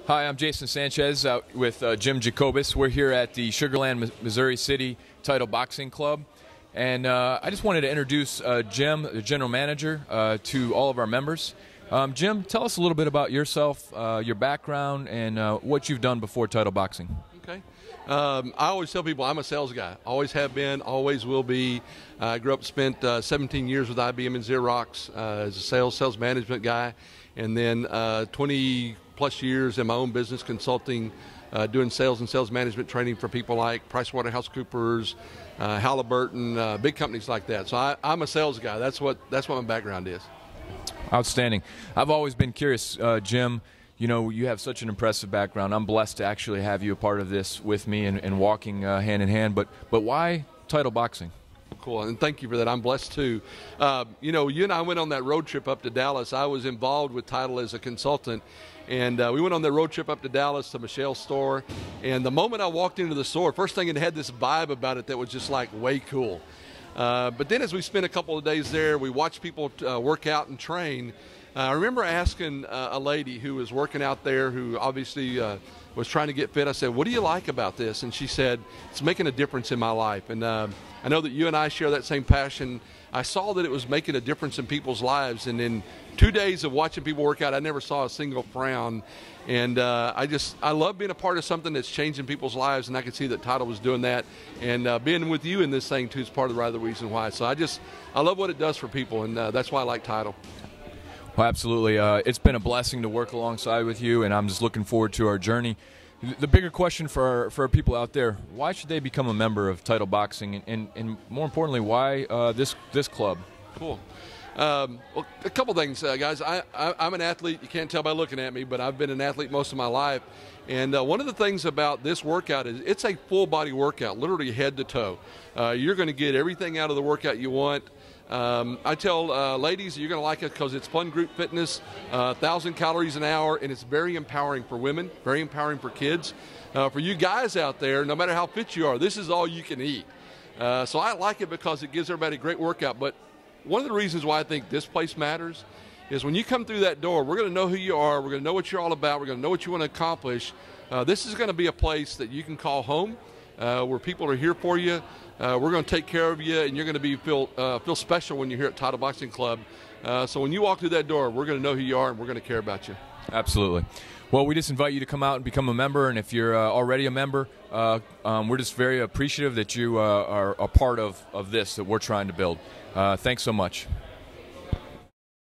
Hi, I'm Jason Sanchez with Jim Jacobus. We're here at the Sugar Land, Missouri City Title Boxing Club. And I just wanted to introduce Jim, the general manager, to all of our members. Jim, tell us a little bit about yourself, your background, and what you've done before title boxing. Okay. I always tell people I'm a sales guy. Always have been, always will be. I grew up, spent 17 years with IBM and Xerox as a sales management guy, and then 20-plus years in my own business consulting, doing sales and sales management training for people like PricewaterhouseCoopers, Halliburton, big companies like that. So I'm a sales guy. That's what my background is. Outstanding. I've always been curious, Jim. You know, you have such an impressive background. I'm blessed to actually have you a part of this with me and walking hand in hand. But why title boxing? Cool, and thank you for that. I'm blessed too. You know, you and I went on that road trip up to Dallas. I was involved with Title as a consultant, and we went on that road trip up to Dallas to Michelle's store. And the moment I walked into the store, first thing, it had this vibe about it that was just like way cool. But then as we spent a couple of days there, we watched people work out and train. I remember asking a lady who was working out there, who obviously was trying to get fit. I said, "What do you like about this?" And she said, "It's making a difference in my life." And I know that you and I share that same passion. I saw that it was making a difference in people's lives, and in 2 days of watching people work out, I never saw a single frown. And I love being a part of something that's changing people's lives, and I could see that Title was doing that. And being with you in this thing too is part of the reason why. So I love what it does for people, and that's why I like Title. Well, absolutely. It's been a blessing to work alongside with you, and I'm just looking forward to our journey. The bigger question for our people out there, why should they become a member of Title Boxing, and more importantly, why this club? Cool. Well, a couple things, guys. I'm an athlete. You can't tell by looking at me, but I've been an athlete most of my life. And one of the things about this workout is it's a full-body workout, literally head to toe. You're going to get everything out of the workout you want. I tell ladies, you're going to like it because it's fun group fitness, 1,000 calories an hour, and it's very empowering for women, very empowering for kids. For you guys out there, no matter how fit you are, this is all you can eat. So I like it because it gives everybody a great workout. But one of the reasons why I think this place matters is when you come through that door, we're going to know who you are, we're going to know what you're all about, we're going to know what you want to accomplish. This is going to be a place that you can call home, where people are here for you. We're going to take care of you, and you're going to feel special when you're here at Title Boxing Club. So when you walk through that door, we're going to know who you are, and we're going to care about you. Absolutely. Well, we just invite you to come out and become a member, and if you're already a member, we're just very appreciative that you are a part of this that we're trying to build. Thanks so much.